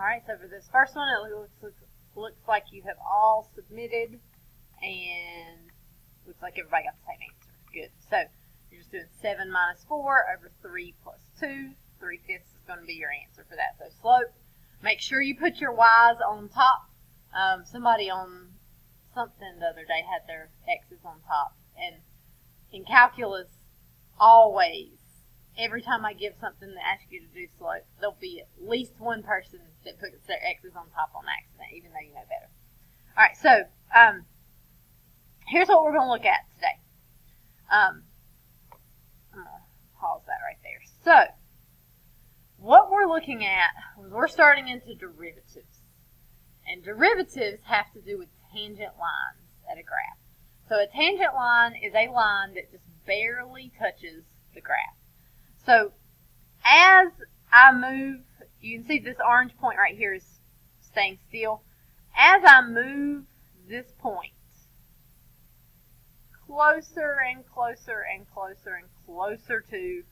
Alright, so for this first one, it looks like you have all submitted, and looks like everybody got the same answer. Good. So you're just doing 7 minus 4 over 3 plus 2. 3/5 is going to be your answer for that. So slope. Make sure you put your y's on top. Somebody on something the other day had their x's on top. And in calculus, always, every time I give something that asks you to do slope, there'll be at least one person that puts their x's on top on accident, even though you know better. All right, so here's what we're going to look at today. I'm going to pause that right there. So what we're looking at, we're starting into derivatives. And derivatives have to do with tangent lines at a graph. So a tangent line is a line that just barely touches the graph. So as I move, you can see this orange point right here is staying still. As I move this point closer and closer and closer and closer to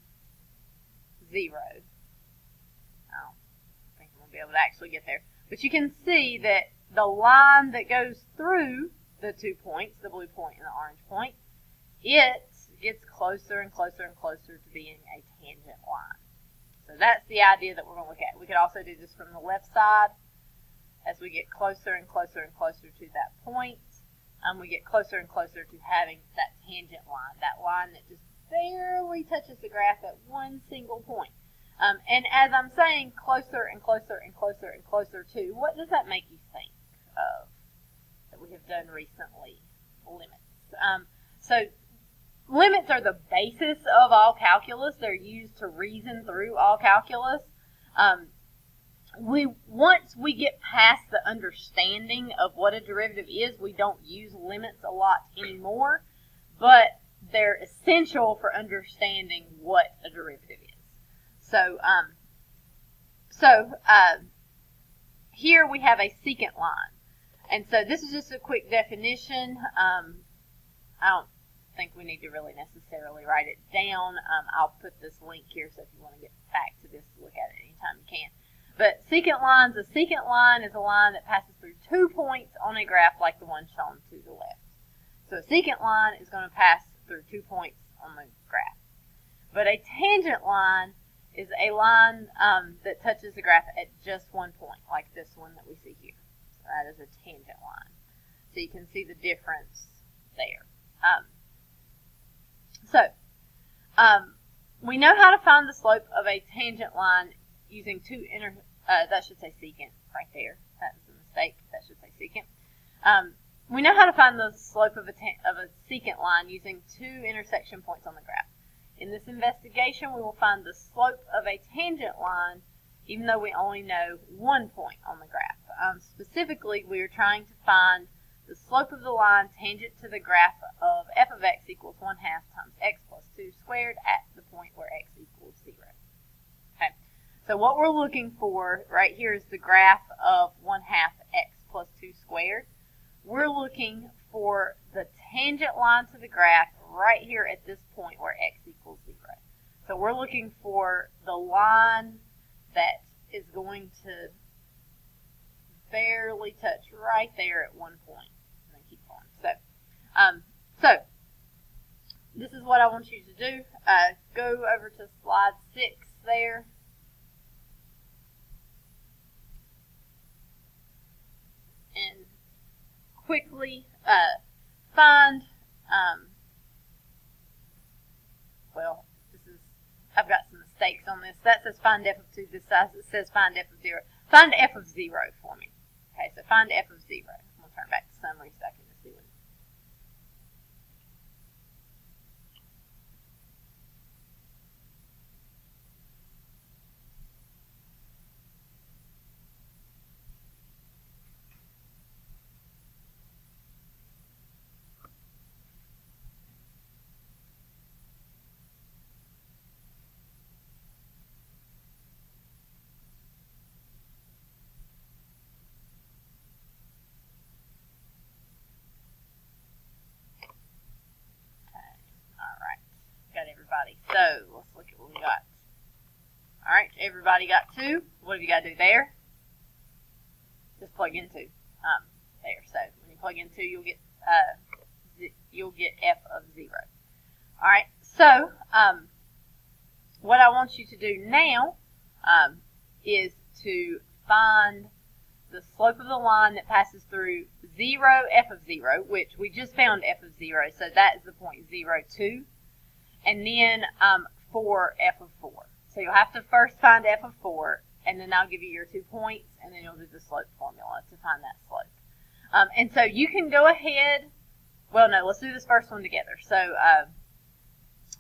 0, I don't think I'm going to be able to actually get there. But you can see that the line that goes through the 2 points, the blue point and the orange point, it gets closer and closer and closer to being a tangent line. So that's the idea that we're going to look at. We could also do this from the left side. As we get closer and closer and closer to that point, we get closer and closer to having that tangent line, that line that just barely touches the graph at one single point. And as I'm saying closer and closer and closer and closer to, what does that make you think of that we have done recently? Limits. So limits are the basis of all calculus. They're used to reason through all calculus. Once we get past the understanding of what a derivative is, we don't use limits a lot anymore, but they're essential for understanding what a derivative is. So, here we have a secant line. And so this is just a quick definition. I don't think we need to really necessarily write it down. I'll put this link here, so if you want to get back to this, look at it anytime you can. But secant lines, a secant line is a line that passes through 2 points on a graph like the one shown to the left. So a secant line is going to pass through 2 points on the graph. But a tangent line is a line that touches the graph at just 1 point, like this one that we see here. So that is a tangent line. So you can see the difference there. We know how to find the slope of a tangent line using that should say secant right there. That was a mistake. That should say secant. We know how to find the slope of a secant line using 2 intersection points on the graph. In this investigation, we will find the slope of a tangent line, even though we only know 1 point on the graph. Specifically, we are trying to find the slope of the line tangent to the graph of f of x equals 1/2 times x plus 2 squared at the point where x equals 0. Okay. So what we're looking for right here is the graph of 1/2 x plus 2 squared. We're looking for the tangent line to the graph right here at this point where x equals 0. So we're looking for the line that is going to barely touch right there at 1 point. I'm going to keep going. So this is what I want you to do. Go over to slide 6 there. And quickly find, I've got some mistakes on this. That says find f of 2. This says find f of 0. Find f of 0 for me. Okay, so find f of 0. I'm going to turn back to summary so I can see what. So let's look at what we got. All right, everybody got 2. What have you got to do there? just plug in 2 there. So when you plug in 2, you'll get f of 0. All right. So what I want you to do now is to find the slope of the line that passes through 0, f of 0, which we just found f of 0, so that is the point 0, 2, and then 4, f of 4. So you'll have to first find f of 4, and then I'll give you your 2 points, and then you'll do the slope formula to find that slope. And so you can go ahead, well, no, let's do this first one together. So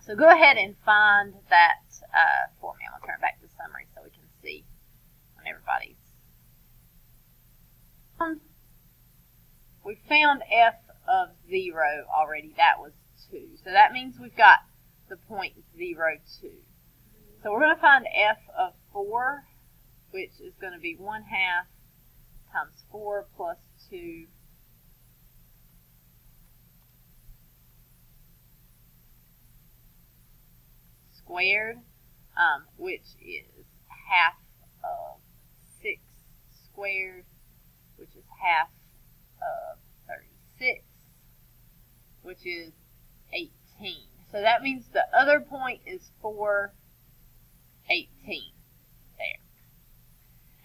so go ahead and find that formula. I'll turn it back to summary so we can see on everybody's. We found f of 0 already. That was 2. So that means we've got the point 0, 2. So we're going to find f of 4, which is going to be 1/2 times 4 plus 2 squared, which is 1/2 of 6 squared, which is 1/2 of 36, which is 18. So that means the other point is 4, 18 there.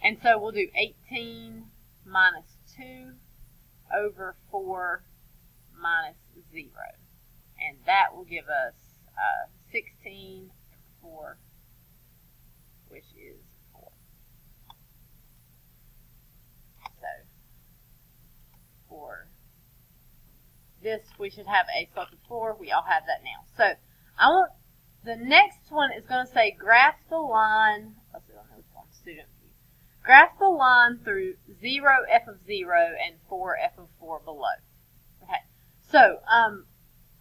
And so we'll do 18 minus 2 over 4 minus 0. And that will give us 16 over 4, which is 4. So for this, we should have a slope of 4. We all have that now. So the next one is going to say graph the line. Let's see, I know it's on student view. Graph the line through 0, f of 0, and 4, f of 4 below. Okay. So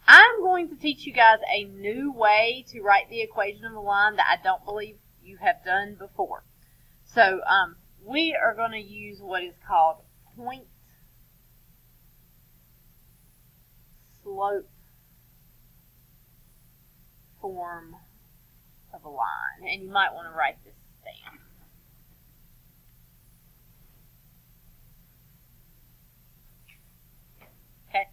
I'm going to teach you guys a new way to write the equation of a line that I don't believe you have done before. So we are going to use what is called point slope form of a line. And you might want to write this down. Okay.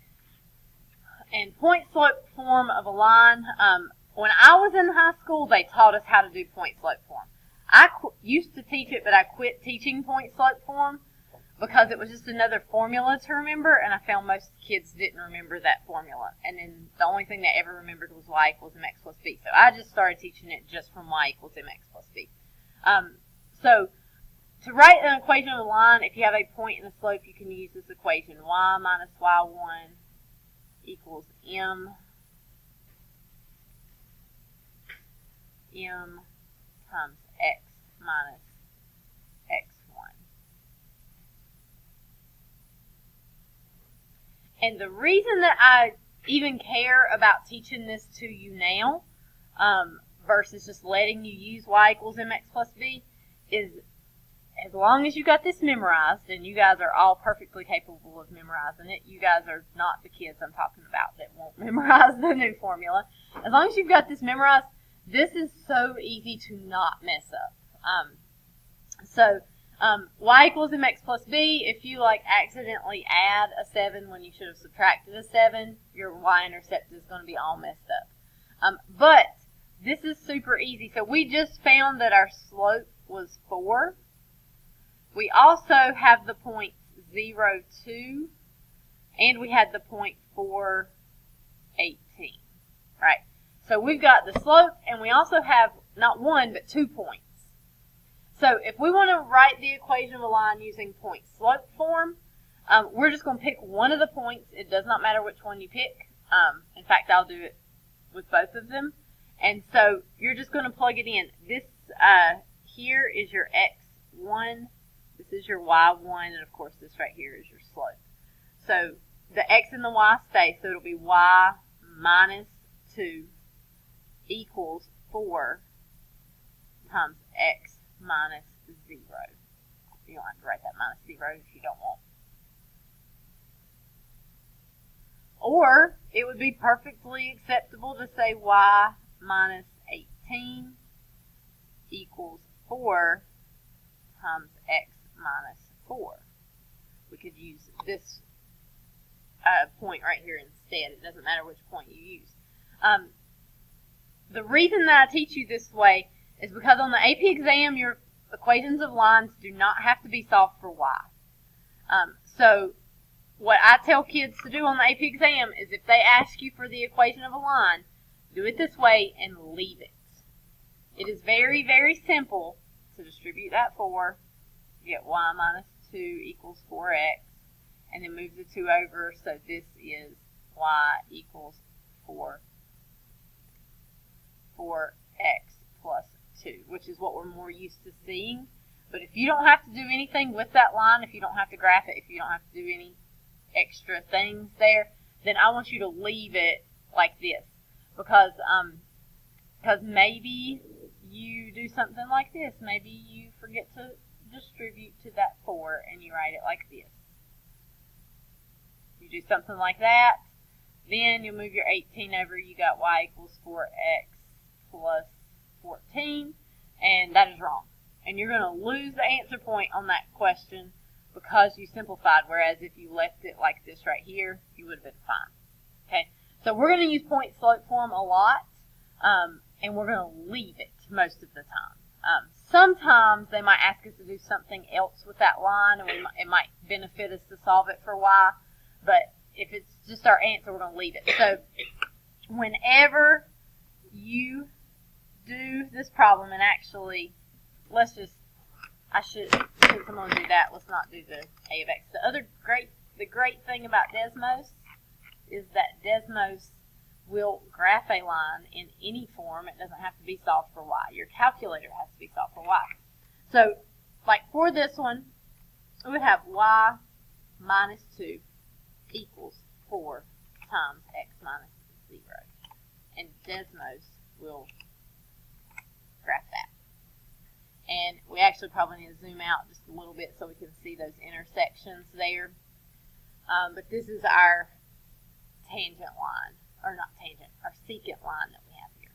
And point slope form of a line, when I was in high school, they taught us how to do point slope form. I used to teach it, but I quit teaching point slope form because it was just another formula to remember, and I found most kids didn't remember that formula. And then the only thing they ever remembered was y equals mx plus b. So I just started teaching it just from y equals mx plus b. So to write an equation of a line, if you have a point and a slope, you can use this equation. Y minus y1 equals m times x minus x1. And the reason that I even care about teaching this to you now versus just letting you use y equals mx plus b is as long as you got this memorized, and you guys are all perfectly capable of memorizing it, you guys are not the kids I'm talking about that won't memorize the new formula. As long as you've got this memorized, this is so easy to not mess up. Y equals mx plus b, if you accidentally add a 7 when you should have subtracted a 7, your y-intercept is going to be all messed up. But this is super easy. So we just found that our slope was 4. We also have the point 0, 2, and we had the point 4, 18, right? So we've got the slope, and we also have not 1, but 2 points. So if we want to write the equation of a line using point slope form, we're just going to pick one of the points. It does not matter which one you pick. In fact, I'll do it with both of them. And so you're just going to plug it in. This here is your x1. This is your y1, and of course this right here is your slope. So the x and the y stay, so it'll be y minus 2 equals 4 times x minus 0. You don't have to write that minus 0 if you don't want. Or it would be perfectly acceptable to say y minus 18 equals 4 times x minus 4. could use this point right here instead. It doesn't matter which point you use. The reason that I teach you this way is because on the AP exam, your equations of lines do not have to be solved for y. So what I tell kids to do on the AP exam is if they ask you for the equation of a line, do it this way and leave it. It is very, very simple to distribute that 4, get y minus 2 equals 4x, and then move the 2 over, so this is y equals 4x plus 2, which is what we're more used to seeing. But if you don't have to do anything with that line, if you don't have to graph it, if you don't have to do any extra things there, then I want you to leave it like this. Because maybe you do something like this. Maybe you forget to distribute to that 4 and you write it like this. You do something like that, then you'll move your 18 over. You got y equals 4x plus 14, and that is wrong. And you're going to lose the answer point on that question because you simplified, whereas if you left it like this right here, you would have been fine. Okay, so we're going to use point slope form a lot, and we're going to leave it most of the time. Sometimes they might ask us to do something else with that line, and it might benefit us to solve it for y, but if it's just our answer, we're going to leave it. So whenever you do this problem, and actually, let's just, since I'm going to do that, let's not do the a of x. The great thing about Desmos is that Desmos will graph a line in any form. It doesn't have to be solved for y. Your calculator has to be solved for y. So, like for this one, we would have y minus 2 equals 4 times x minus 0. And Desmos will graph that. And we actually probably need to zoom out just a little bit so we can see those intersections there. But this is our tangent line, or not tangent, our secant line that we have here.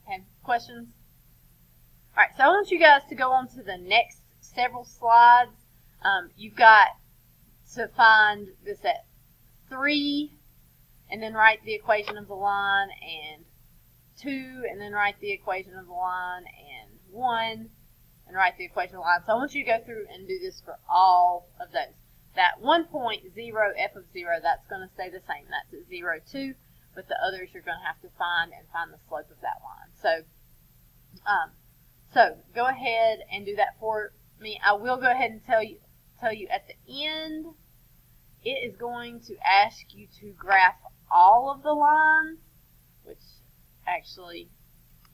Okay, questions? All right, so I want you guys to go on to the next several slides. You've got to find this at 3, and then write the equation of the line, and 2, and then write the equation of the line, and 1, and write the equation of the line. So I want you to go through and do this for all of those. That 1.0 f of 0, that's going to stay the same. That's at 0, 2, but the others you're going to have to find the slope of that line. So go ahead and do that for me. I will go ahead and tell you at the end, it is going to ask you to graph all of the lines, which actually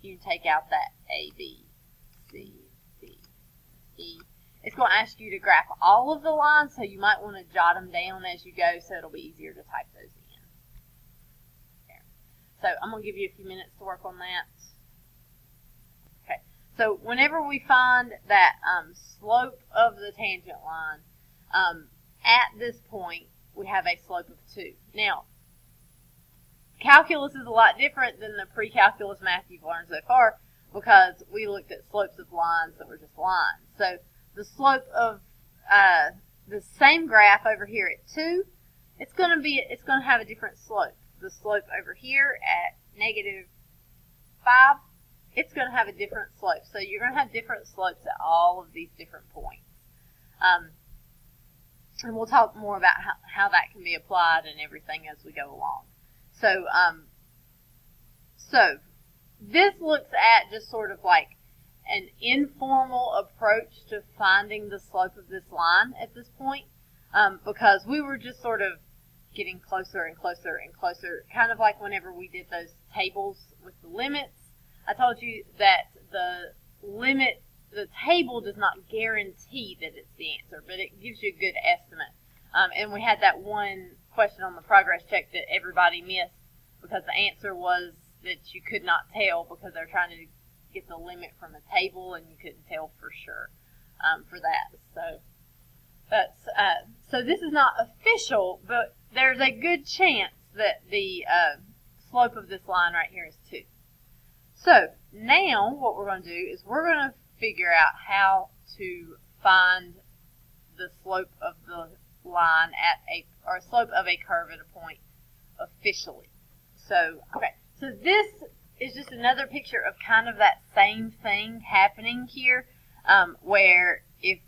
you can take out that A, B, C, D, E. It's going to ask you to graph all of the lines, so you might want to jot them down as you go so it'll be easier to type those in. Okay. So I'm going to give you a few minutes to work on that. Okay. So whenever we find that slope of the tangent line, at this point, we have a slope of 2. Now, calculus is a lot different than the pre-calculus math you've learned so far because we looked at slopes of lines that were just lines. So the slope of the same graph over here at 2, it's going to have a different slope. The slope over here at -5, it's going to have a different slope. So you're going to have different slopes at all of these different points. And we'll talk more about how that can be applied and everything as we go along. So, so this looks at just sort of like an informal approach to finding the slope of this line at this point, because we were just sort of getting closer and closer and closer, kind of like whenever we did those tables with the limits. I told you that the table does not guarantee that it's the answer, but it gives you a good estimate. And we had that one question on the progress check that everybody missed because the answer was that you could not tell because they're trying to get the limit from a table and you couldn't tell for sure for that. So that's so this is not official, but there's a good chance that the slope of this line right here is 2. So now what we're going to do is we're going to figure out how to find the slope of the line at or slope of a curve at a point officially. So, okay, so this is just another picture of kind of that same thing happening here, where if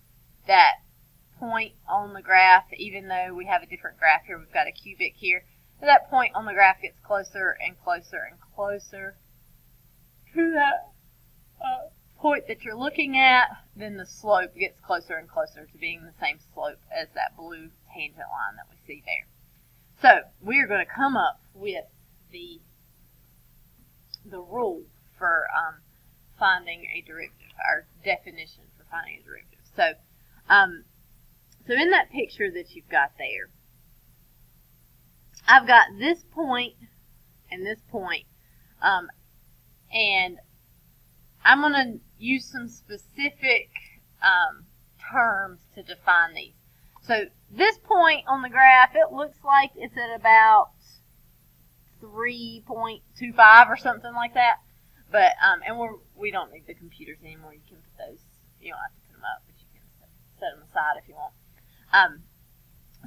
that point on the graph, even though we have a different graph here, we've got a cubic here, that point on the graph gets closer and closer and closer to that point that you're looking at, then the slope gets closer and closer to being the same slope as that blue tangent line that we see there. So we're going to come up with the rule for finding a derivative, our definition for finding a derivative. So, so in that picture that you've got there, I've got this point and this point, and I'm going to use some specific terms to define these. So this point on the graph, it looks like it's at about 3.25 or something like that. But and we don't need the computers anymore. You can put those. You don't have to put them up, but you can set them aside if you want.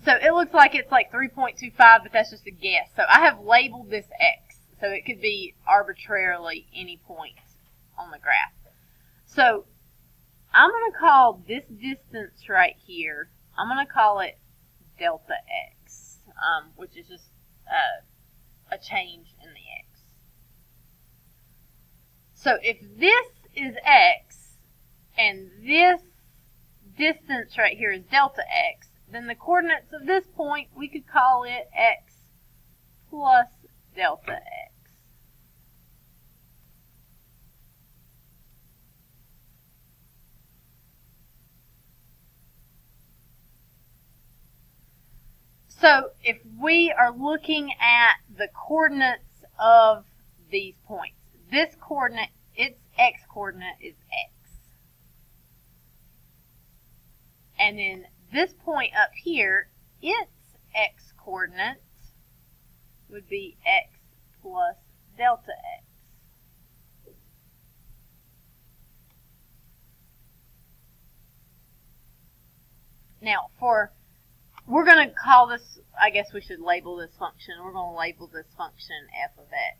So it looks like it's like 3.25, but that's just a guess. So I have labeled this x, so it could be arbitrarily any point on the graph. So I'm going to call this distance right here, I'm going to call it delta x, which is just a change in the x. So if this is x and this distance right here is delta x, then the coordinates of this point, we could call it x plus delta x. So if we are looking at the coordinates of these points, this coordinate, its x coordinate is x. And then this point up here, its x coordinate would be x plus delta x. Now, we're going to call this, I guess we should label this function. We're going to label this function f of x.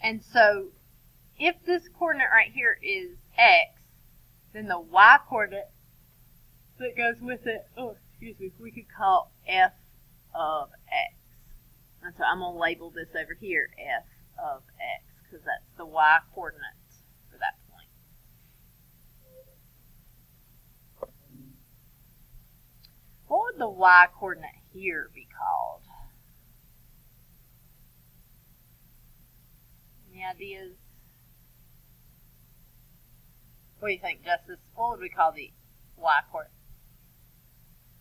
And so, if this coordinate right here is x, then the y coordinate that goes with it, we could call f of x. And so I'm going to label this over here f of x, because that's the y coordinate for that point. What would the y coordinate here be called? Any ideas? What do you think, Justice? What would we call the y coordinate?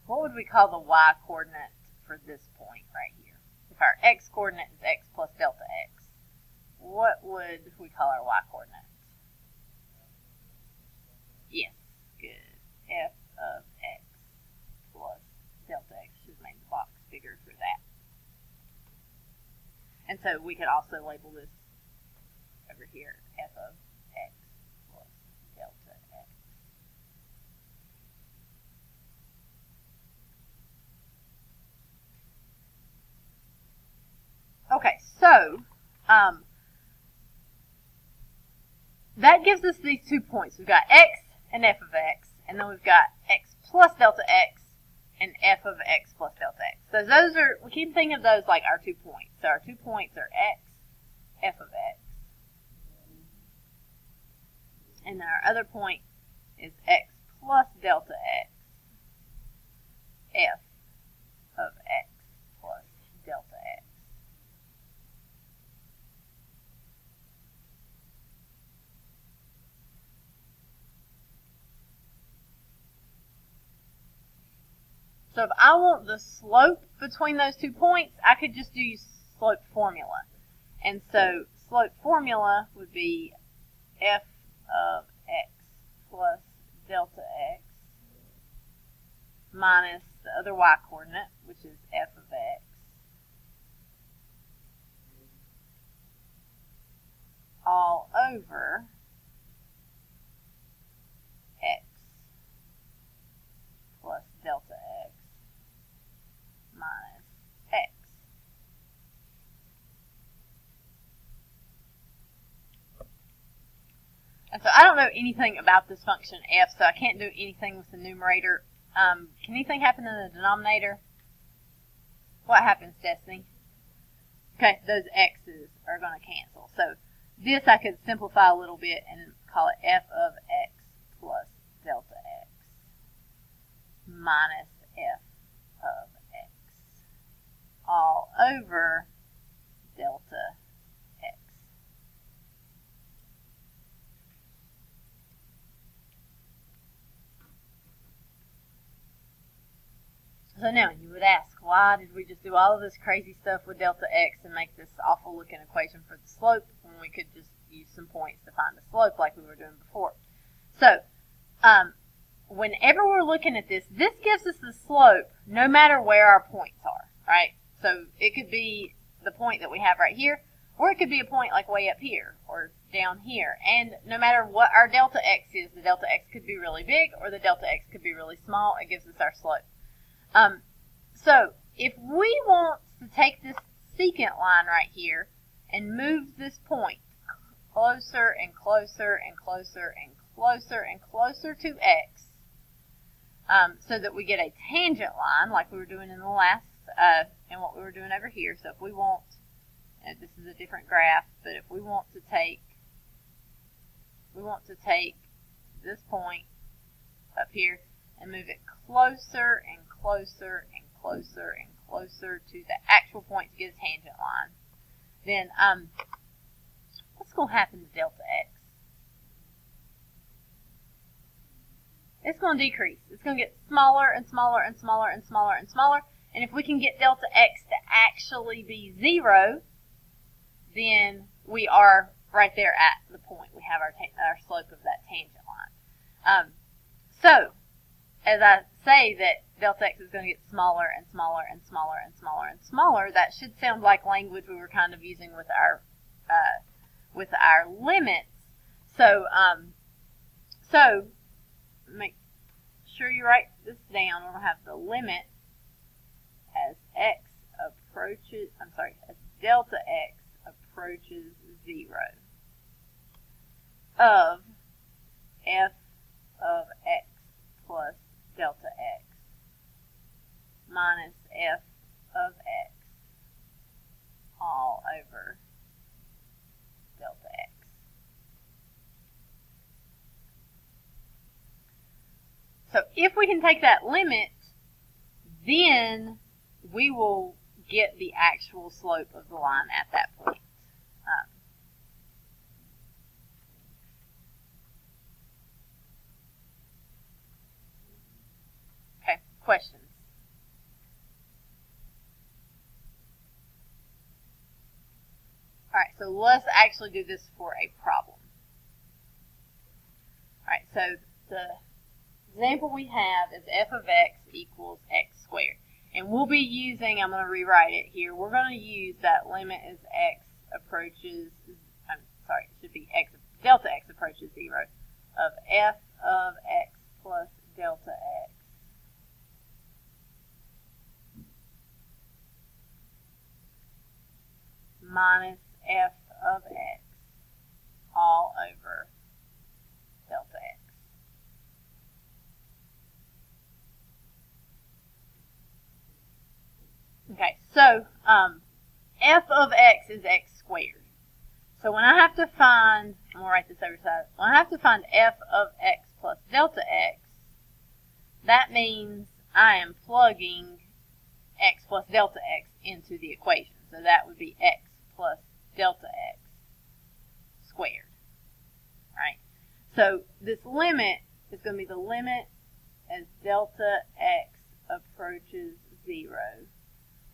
What would we call the y coordinate for this point right here? If our x coordinate is x plus delta x, what would we call our y coordinate? Yes, good. F of x plus delta x. Should make the box bigger for that. And so we could also label this over here, f of x plus delta x. Okay, so that gives us these 2 points. We've got x and f of x, and then we've got x plus delta x and f of x plus delta x. So those are, we keep thinking of those like our 2 points. So our 2 points are x, f of x, and our other point is x plus delta x, f of x plus delta x. So if I want the slope between those 2 points, I could just do slope formula. And so slope formula would be f of x plus delta x minus the other y coordinate, which is f of x, all over x plus delta x minus x. And so I don't know anything about this function f, so I can't do anything with the numerator. Can anything happen in the denominator? What happens, Destiny? Okay, those x's are going to cancel. So this I could simplify a little bit and call it f of x plus delta x minus f of x all over delta x. So now you would ask, why did we just do all of this crazy stuff with delta x and make this awful looking equation for the slope when we could just use some points to find the slope like we were doing before? So whenever we're looking at this, this gives us the slope no matter where our points are, right? So it could be the point that we have right here, or it could be a point like way up here or down here. And no matter what our delta x is, the delta x could be really big or the delta x could be really small. It gives us our slope. So if we want to take this secant line right here and move this point closer and closer and closer and closer and closer to x, so that we get a tangent line like we were doing in the last, and what we were doing over here. So if we want, this is a different graph, but if we want to take this point up here and move it closer and closer and closer and closer to the actual point to get a tangent line, then what's going to happen to delta x? It's going to decrease. It's going to get smaller and smaller and smaller and smaller and smaller. And if we can get delta x to actually be 0, then we are right there at the point. We have our slope of that tangent line. So, as I say that delta x is going to get smaller and smaller and smaller and smaller and smaller, that should sound like language we were kind of using with our limits. So, make sure you write this down. We're going to have the limit as delta x approaches 0 of f of x plus delta x minus f of x all over delta x. So if we can take that limit, then we will get the actual slope of the line at that point. Okay, questions? All right, so let's actually do this for a problem. All right, so the example we have is f of x equals x squared. And we'll be using, I'm going to rewrite it here, we're going to use that limit as x approaches, it should be delta x approaches 0 of f of x plus delta x minus f of x all over delta x. Okay, so f of x is x squared. So when I have to find, I'm going to write this over side, when I have to find f of x plus delta x, that means I am plugging x plus delta x into the equation. So that would be x plus delta x squared. Right? So this limit is going to be the limit as delta x approaches 0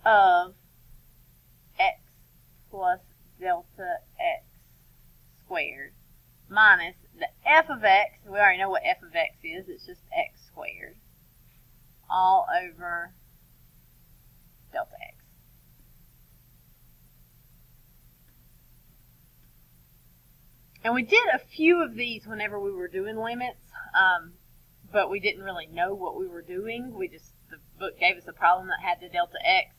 of x plus delta x squared minus the f of x, we already know what f of x is, it's just x squared, all over delta x. And we did a few of these whenever we were doing limits, but we didn't really know what we were doing. The book gave us a problem that had the delta x.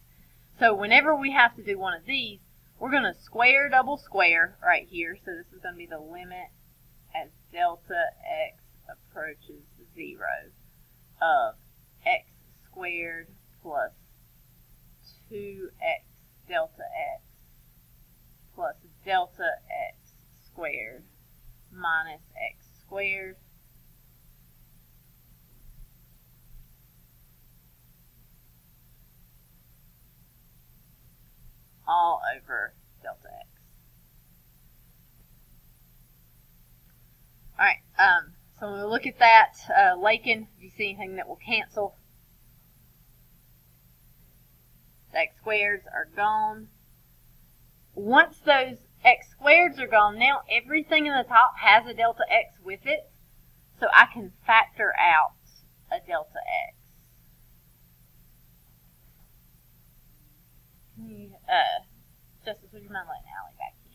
So whenever we have to do one of these, we're going to square double square right here. So this is going to be the limit as delta x approaches 0 of x squared plus 2x delta x plus delta x squared minus x squared all over delta x. Alright, so when we look at that, Lakin, do you see anything that will cancel? The x squareds are gone. Once those x squareds are gone, now everything in the top has a delta x with it, so I can factor out a delta x. Justice, would you mind letting Allie back in?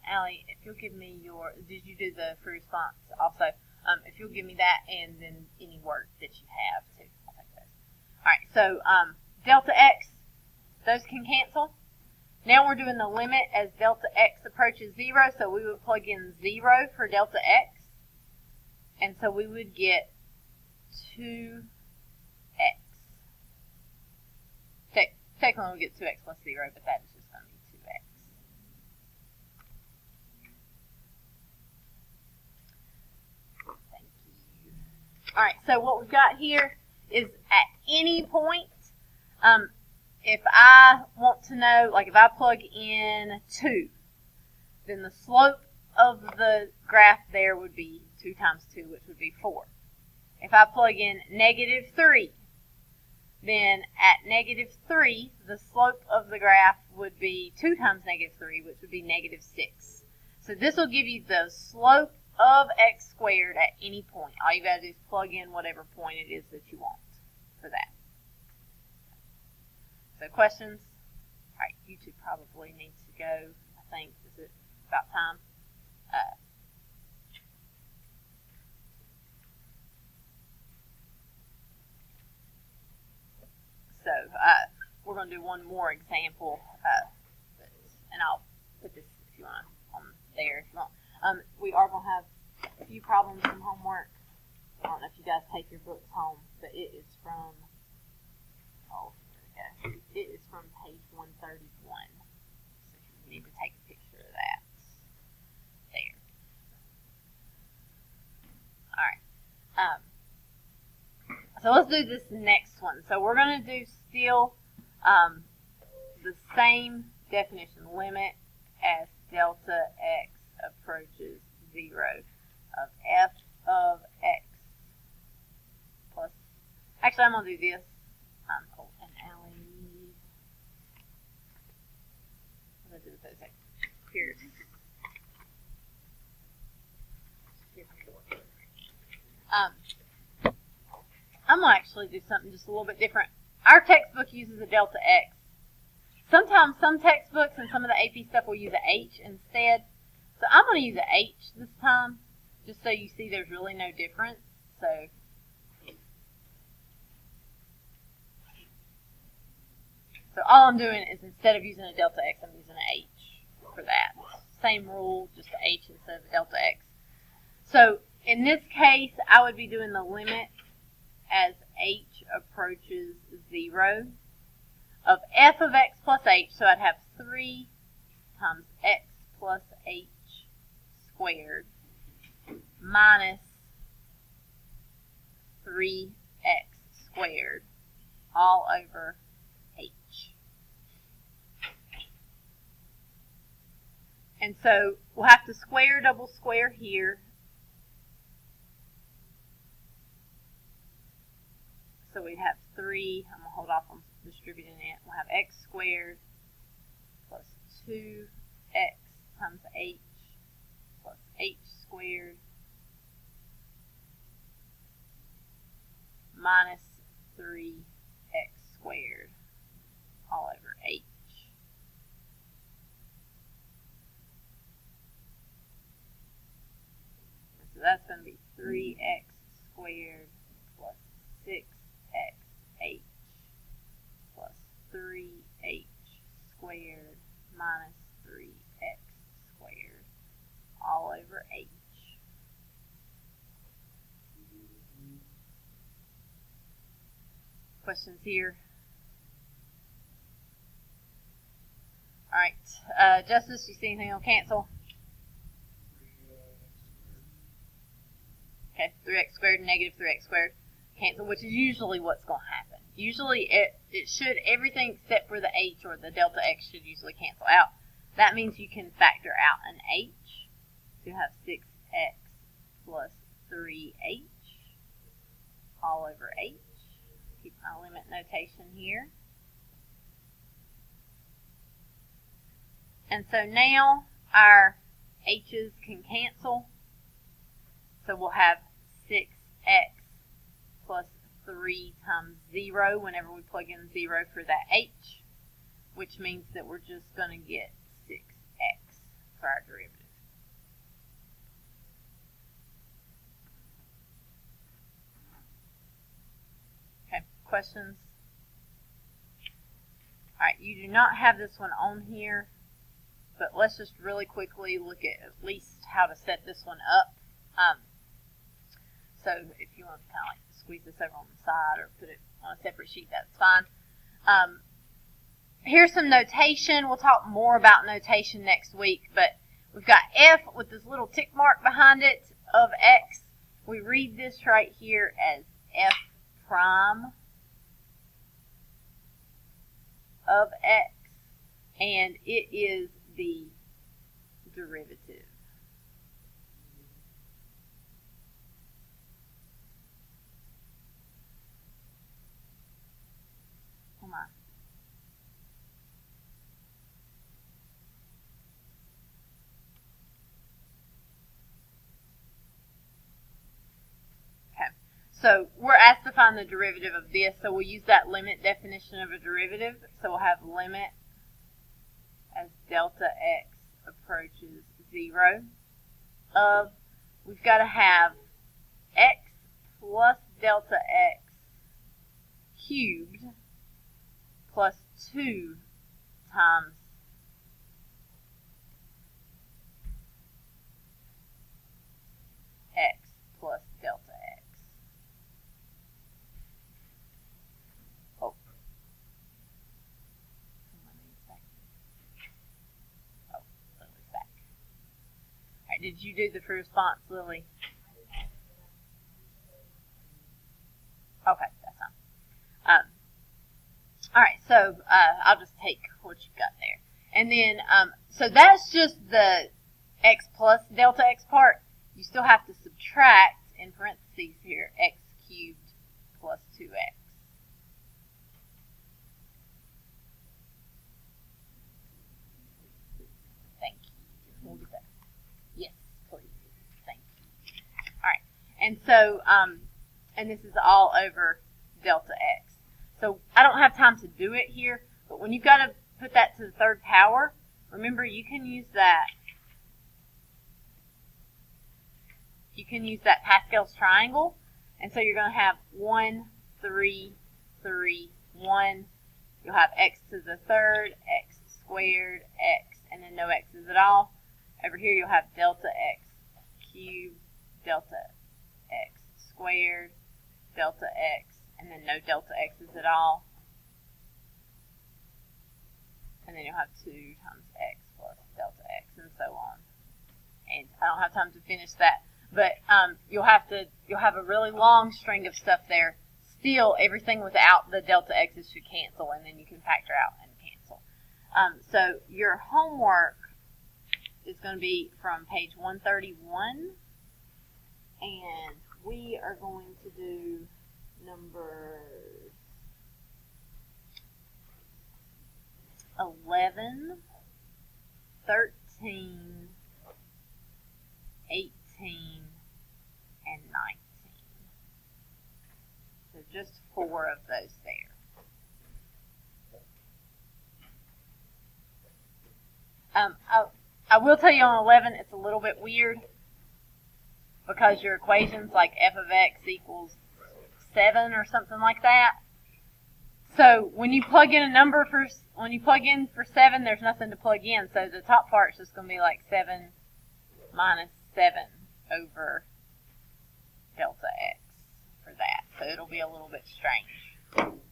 Allie, if you'll give me did you do the free response also? If you'll give me that and then any work that you have too. I'll take those. Alright, so delta x, those can cancel. Now we're doing the limit as delta x approaches 0, so we would plug in 0 for delta x, and so we would get 2x. Technically we get 2x plus 0, but that is just going to be 2x. Thank you. Alright, so what we've got here is at any point, if I want to know, like if I plug in 2, then the slope of the graph there would be 2 times 2, which would be 4. If I plug in negative 3, then at negative 3, the slope of the graph would be 2 times negative 3, which would be negative 6. So this will give you the slope of x squared at any point. All you got to do is plug in whatever point it is that you want for that. So questions? All right, you two probably need to go. I think, is it about time? So we're going to do one more example, and I'll put this if you want on there. If you want. We are going to have a few problems from homework. I don't know if you guys take your books home, but it is from. It is from page 131. So you need to take a picture of that. There. Alright. So let's do this next one. So we're going to do still the same definition. Limit as delta x approaches 0 of f of x plus. Actually, I'm going to do this. And Allie. I'm going to do this as here. I'm going to actually do something just a little bit different. Our textbook uses a delta x. Sometimes some textbooks and some of the AP stuff will use an h instead. So I'm going to use an h this time, just so you see there's really no difference. So all I'm doing is instead of using a delta x, I'm using an h for that. Same rule, just an h instead of a delta x. So in this case, I would be doing the limit as h approaches 0 of f of x plus h. So I'd have 3 times x plus h squared minus 3x squared all over h. And so we'll have to square double square here. So we'd have 3, I'm going to hold off on distributing it. We'll have x squared plus 2x times h plus h squared minus 3x squared all over h. So that's going to be 3x squared plus 6xh plus 3h squared minus 3x squared all over h. Questions here? Alright, Justice, you see anything on cancel? Okay, 3x squared and negative 3x squared cancel, which is usually what's going to happen. Usually it should, everything except for the h or the delta x should usually cancel out. That means you can factor out an h. So you have 6x plus 3h all over h. Keep my limit notation here. And so now our h's can cancel. So we'll have 6x plus 3 times 0 whenever we plug in 0 for that h, which means that we're just going to get 6x for our derivative. Okay, questions? Alright, you do not have this one on here, but let's just really quickly look at least how to set this one up. So if you want to kind of like squeeze this over on the side or put it on a separate sheet, that's fine. Here's some notation. We'll talk more about notation next week, but we've got f with this little tick mark behind it of x. We read this right here as f prime of x, and it is the derivative. Come on. Okay, so we're asked to find the derivative of this, so we'll use that limit definition of a derivative. So we'll have limit as delta x approaches 0 of, we've got to have x plus delta x cubed plus 2 times x plus delta x. Oh. Oh, Lily's back. Alright, did you do the response, Lily? Okay, that's fine. Alright, so I'll just take what you've got there. And then, so that's just the x plus delta x part. You still have to subtract, in parentheses here, x cubed plus 2x. Thank you. We'll get that. Yes, please. Thank you. Alright, and so, and this is all over delta x. So I don't have time to do it here, but when you've got to put that to the third power, remember you can use that. You can use that Pascal's triangle, and so you're going to have 1, 3, 3, 1. You'll have x to the third, x squared, x, and then no x's at all. Over here you'll have delta x cubed, delta x squared, delta x, and then no delta x's at all. And then you'll have 2 times x plus delta x, and so on. And I don't have time to finish that, but you'll have a really long string of stuff there. Still, everything without the delta x's should cancel, and then you can factor out and cancel. So your homework is going to be from page 131, and we are going to do number 11, 13, 18, and 19. So just 4 of those there. I will tell you on 11 it's a little bit weird because your equation's like f of x equals 7 or something like that. So when you plug in a number for 7, there's nothing to plug in. So the top part's just going to be like 7 minus 7 over delta x for that. So it'll be a little bit strange.